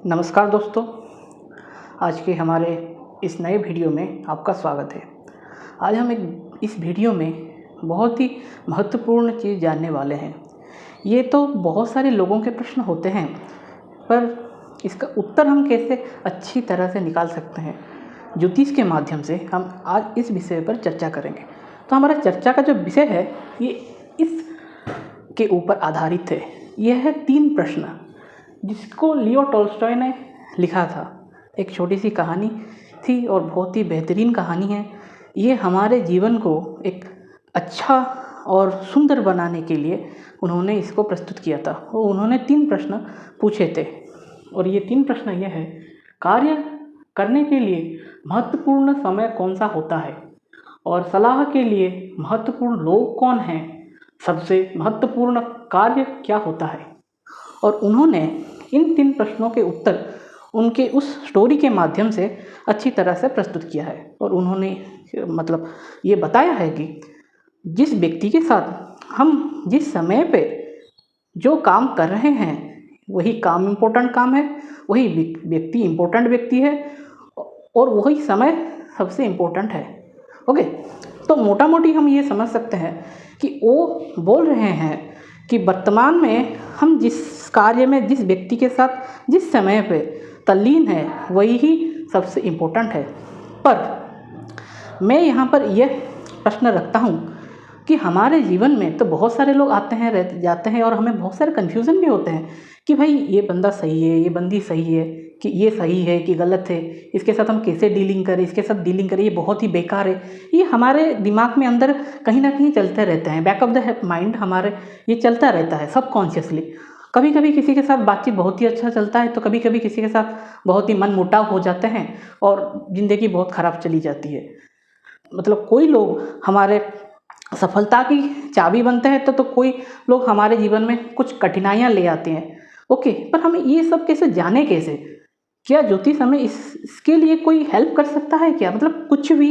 नमस्कार दोस्तों, आज के हमारे इस नए वीडियो में आपका स्वागत है। आज हम इस वीडियो में बहुत ही महत्वपूर्ण चीज़ जानने वाले हैं। ये तो बहुत सारे लोगों के प्रश्न होते हैं, पर इसका उत्तर हम कैसे अच्छी तरह से निकाल सकते हैं, ज्योतिष के माध्यम से हम आज इस विषय पर चर्चा करेंगे। तो हमारा चर्चा का जो विषय है ये इस के ऊपर आधारित है। यह है 3 प्रश्न, जिसको लियो टॉल्स्टॉय ने लिखा था। एक छोटी सी कहानी थी और बहुत ही बेहतरीन कहानी है। ये हमारे जीवन को एक अच्छा और सुंदर बनाने के लिए उन्होंने इसको प्रस्तुत किया था। और उन्होंने 3 प्रश्न पूछे थे, और ये 3 प्रश्न ये है: कार्य करने के लिए महत्वपूर्ण समय कौन सा होता है, और सलाह के लिए महत्वपूर्ण लोग कौन हैं, सबसे महत्वपूर्ण कार्य क्या होता है। और उन्होंने इन 3 प्रश्नों के उत्तर उनके उस स्टोरी के माध्यम से अच्छी तरह से प्रस्तुत किया है। और उन्होंने ये बताया है कि जिस व्यक्ति के साथ हम जिस समय पे जो काम कर रहे हैं वही काम इम्पोर्टेंट काम है, वही व्यक्ति इम्पोर्टेंट व्यक्ति है, और वही समय सबसे इम्पोर्टेंट है। ओके, तो मोटा मोटी हम ये समझ सकते हैं कि वो बोल रहे हैं कि वर्तमान में हम जिस कार्य में जिस व्यक्ति के साथ जिस समय पे तल्लीन है वही ही सबसे इम्पोर्टेंट है। पर मैं यहाँ पर यह प्रश्न रखता हूँ कि हमारे जीवन में तो बहुत सारे लोग आते हैं रहते जाते हैं, और हमें बहुत सारे कन्फ्यूज़न भी होते हैं कि भाई ये बंदा सही है, ये बंदी सही है, कि ये सही है कि गलत है, इसके साथ हम कैसे डीलिंग करें, इसके साथ डीलिंग करें, ये बहुत ही बेकार है। ये हमारे दिमाग में अंदर कहीं ना कहीं चलते रहते हैं, बैक ऑफ द माइंड हमारे ये चलता रहता है सबकॉन्शियसली। कभी कभी किसी के साथ बातचीत बहुत ही अच्छा चलता है, तो कभी कभी किसी के साथ बहुत ही मन मुटाव हो जाते हैं और ज़िंदगी बहुत ख़राब चली जाती है। कोई लोग हमारे सफलता की चाबी बनते हैं, तो कोई लोग हमारे जीवन में कुछ कठिनाइयाँ ले आते हैं। ओके, पर हमें ये सब कैसे जाने, कैसे क्या ज्योतिष हमें इसके लिए कोई हेल्प कर सकता है क्या? कुछ भी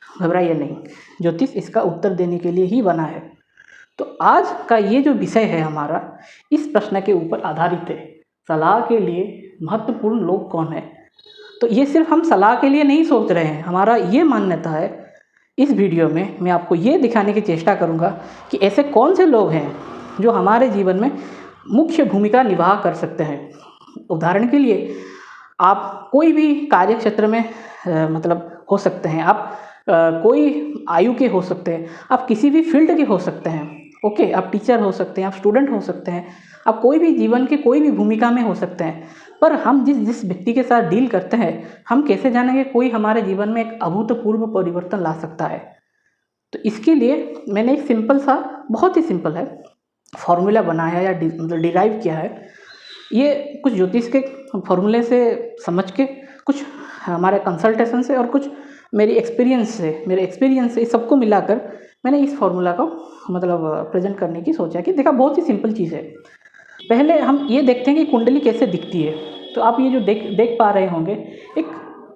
घबराइए नहीं, ज्योतिष इसका उत्तर देने के लिए ही बना है। तो आज का ये जो विषय है हमारा, इस प्रश्न के ऊपर आधारित है: सलाह के लिए महत्वपूर्ण लोग कौन है। तो ये सिर्फ हम सलाह के लिए नहीं सोच रहे हैं, हमारा ये मान्यता है। इस वीडियो में मैं आपको ये दिखाने की चेष्टा करूँगा कि ऐसे कौन से लोग हैं जो हमारे जीवन में मुख्य भूमिका निभा कर सकते हैं। उदाहरण के लिए, आप कोई भी कार्य क्षेत्र में हो सकते हैं, आप कोई आयु के हो सकते हैं, आप किसी भी फील्ड के हो सकते हैं। ओके, आप टीचर हो सकते हैं, आप स्टूडेंट हो सकते हैं, आप कोई भी जीवन के कोई भी भूमिका में हो सकते हैं। पर हम जिस व्यक्ति के साथ डील करते हैं, हम कैसे जानेंगे कोई हमारे जीवन में एक अभूतपूर्व परिवर्तन ला सकता है। तो इसके लिए मैंने एक सिंपल सा, बहुत ही सिंपल है, फॉर्मूला बनाया या डिराइव किया है। ये कुछ ज्योतिष के फॉर्मूले से समझ के, कुछ हमारे कंसल्टेशन से, और कुछ मेरे एक्सपीरियंस से इस सबको मिलाकर मैंने इस फॉर्मूला को प्रेजेंट करने की सोचा कि देखा, बहुत ही सिंपल चीज़ है। पहले हम ये देखते हैं कि कुंडली कैसे दिखती है। तो आप ये जो देख पा रहे होंगे, एक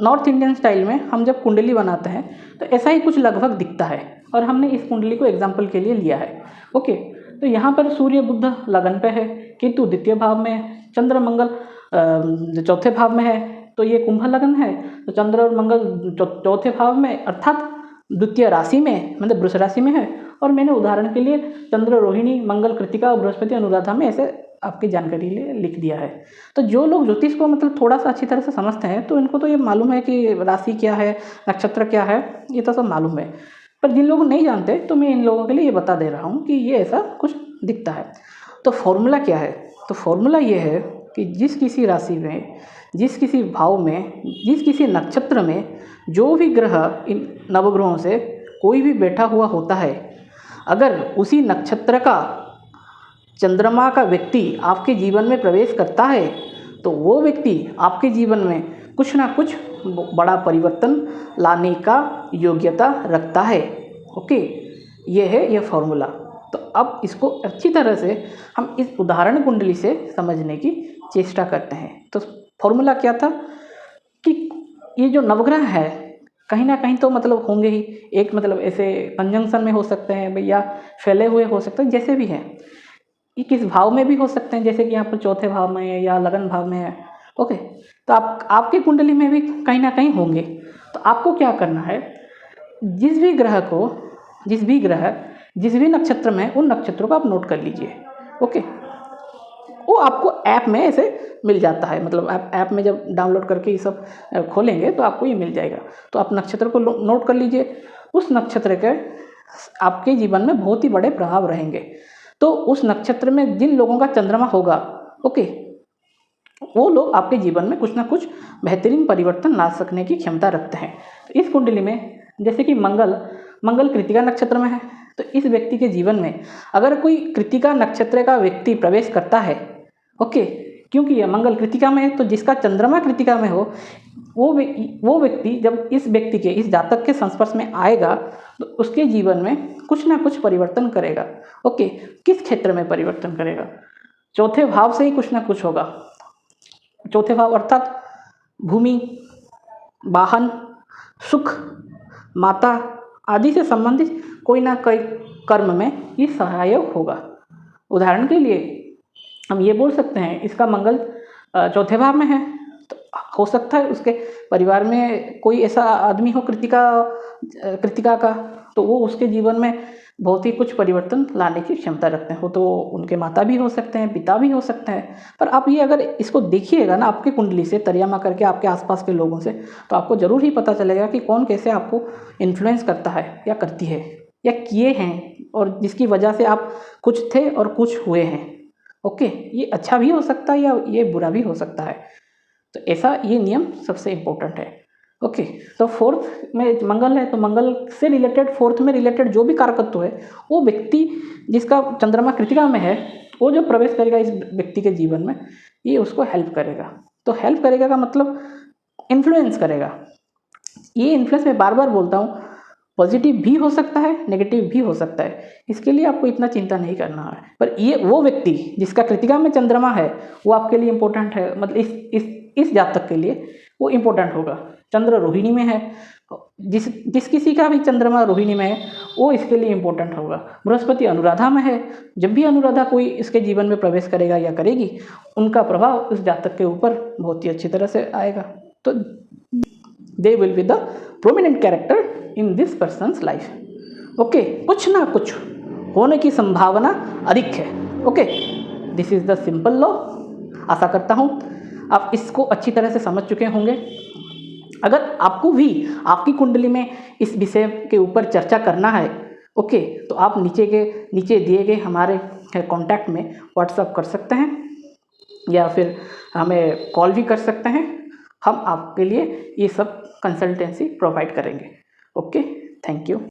नॉर्थ इंडियन स्टाइल में हम जब कुंडली बनाते हैं तो ऐसा ही कुछ लगभग दिखता है, और हमने इस कुंडली को एग्जाम्पल के लिए लिया है। ओके, तो यहाँ पर सूर्य बुध लगन पे है, केतु द्वितीय भाव में है, चंद्र मंगल चौथे भाव में है, तो ये कुंभ लगन है। तो चंद्र और मंगल चौथे भाव में, अर्थात द्वितीय राशि में, वृष राशि में है। और मैंने उदाहरण के लिए चंद्र रोहिणी, मंगल कृतिका और बृहस्पति अनुराधा में ऐसे आपकी जानकारी लिए लिख दिया है। तो जो लोग ज्योतिष को थोड़ा सा अच्छी तरह से समझते हैं, तो इनको तो ये मालूम है कि राशि क्या है, नक्षत्र क्या है, ये तो सब मालूम है। पर जिन लोग नहीं जानते, तो मैं इन लोगों के लिए ये बता दे रहा हूँ कि ये ऐसा कुछ दिखता है। तो फॉर्मूला क्या है? तो फॉर्मूला ये है कि जिस किसी राशि में, जिस किसी भाव में, जिस किसी नक्षत्र में जो भी ग्रह इन नवग्रहों से कोई भी बैठा हुआ होता है, अगर उसी नक्षत्र का चंद्रमा का व्यक्ति आपके जीवन में प्रवेश करता है, तो वो व्यक्ति आपके जीवन में कुछ ना कुछ बड़ा परिवर्तन लाने का योग्यता रखता है। ओके, ये है ये फॉर्मूला। तो अब इसको अच्छी तरह से हम इस उदाहरण कुंडली से समझने की चेष्टा करते हैं। तो फॉर्मूला क्या था कि ये जो नवग्रह है, कहीं ना कहीं तो होंगे ही। एक ऐसे कंजंक्शन में हो सकते हैं या फैले हुए हो सकते हैं, जैसे भी हैं। ये किस भाव में भी हो सकते हैं, जैसे कि यहाँ पर चौथे भाव में है या लगन भाव में है, ओके, तो आपकी कुंडली में भी कहीं ना कहीं होंगे। तो आपको क्या करना है, जिस भी ग्रह जिस भी नक्षत्र में, उन नक्षत्रों को आप नोट कर लीजिए। ओके, वो आपको ऐप में ऐसे मिल जाता है, मतलब आप ऐप में जब डाउनलोड करके ये सब खोलेंगे तो आपको ये मिल जाएगा। तो आप नक्षत्र को नोट कर लीजिए। उस नक्षत्र के आपके जीवन में बहुत ही बड़े प्रभाव रहेंगे। तो उस नक्षत्र में जिन लोगों का चंद्रमा होगा, ओके, वो लोग आपके जीवन में कुछ ना कुछ बेहतरीन परिवर्तन ला सकने की क्षमता रखते हैं। तो इस कुंडली में जैसे कि मंगल कृतिका नक्षत्र में है, तो इस व्यक्ति के जीवन में अगर कोई कृतिका नक्षत्र का व्यक्ति प्रवेश करता है, ओके, क्योंकि यह मंगल कृतिका में है, तो जिसका चंद्रमा कृतिका में हो वो व्यक्ति जब इस जातक के संस्पर्श में आएगा तो उसके जीवन में कुछ ना कुछ परिवर्तन करेगा। ओके, किस क्षेत्र में परिवर्तन करेगा? चौथे भाव से ही कुछ ना कुछ होगा। चौथे भाव अर्थात भूमि, वाहन, सुख, माता आदि से संबंधित कोई ना कोई कर्म में ये सहायक होगा। उदाहरण के लिए हम ये बोल सकते हैं, इसका मंगल चौथे भाव में है, तो हो सकता है उसके परिवार में कोई ऐसा आदमी हो कृतिका का, तो वो उसके जीवन में बहुत ही कुछ परिवर्तन लाने की क्षमता रखते हैं। वो तो उनके माता भी हो सकते हैं, पिता भी हो सकते हैं। पर आप ये अगर इसको देखिएगा ना आपकी कुंडली से, तर्जमा करके आपके आसपास के लोगों से, तो आपको ज़रूर ही पता चलेगा कि कौन कैसे आपको इन्फ्लुएंस करता है या करती है या किए हैं, और जिसकी वजह से आप कुछ थे और कुछ हुए हैं। ओके, ये अच्छा भी हो सकता है या ये बुरा भी हो सकता है। तो ऐसा ये नियम सबसे इम्पोर्टेंट है। ओके, तो फोर्थ में मंगल है, तो मंगल से रिलेटेड फोर्थ में रिलेटेड जो भी कारकत्व है, वो व्यक्ति जिसका चंद्रमा कृतिका में है, वो जो प्रवेश करेगा इस व्यक्ति के जीवन में, ये उसको हेल्प करेगा। तो हेल्प करेगा का मतलब इन्फ्लुएंस करेगा। ये इन्फ्लुएंस मैं बार बार बोलता हूँ, पॉजिटिव भी हो सकता है, नेगेटिव भी हो सकता है। इसके लिए आपको इतना चिंता नहीं करना है। पर ये वो व्यक्ति जिसका कृतिका में चंद्रमा है, वो आपके लिए इम्पोर्टेंट है, मतलब इस जातक के लिए वो इम्पोर्टेंट होगा। चंद्र रोहिणी में है, जिस किसी का भी चंद्रमा रोहिणी में है, वो इसके लिए इम्पोर्टेंट होगा। बृहस्पति अनुराधा में है, जब भी अनुराधा कोई इसके जीवन में प्रवेश करेगा या करेगी, उनका प्रभाव उस जातक के ऊपर बहुत ही अच्छी तरह से आएगा। तो they will be the prominent character in this person's life. Okay, कुछ ना कुछ होने की संभावना अधिक है। Okay, this is the simple law. आशा करता हूँ आप इसको अच्छी तरह से समझ चुके होंगे। अगर आपको भी आपकी कुंडली में इस विषय के ऊपर चर्चा करना है, ओके, तो आप नीचे दिए गए हमारे कॉन्टैक्ट में व्हाट्सएप कर सकते हैं या फिर हमें कॉल भी कर सकते हैं। हम आपके लिए ये सब कंसल्टेंसी प्रोवाइड करेंगे। Okay, thank you.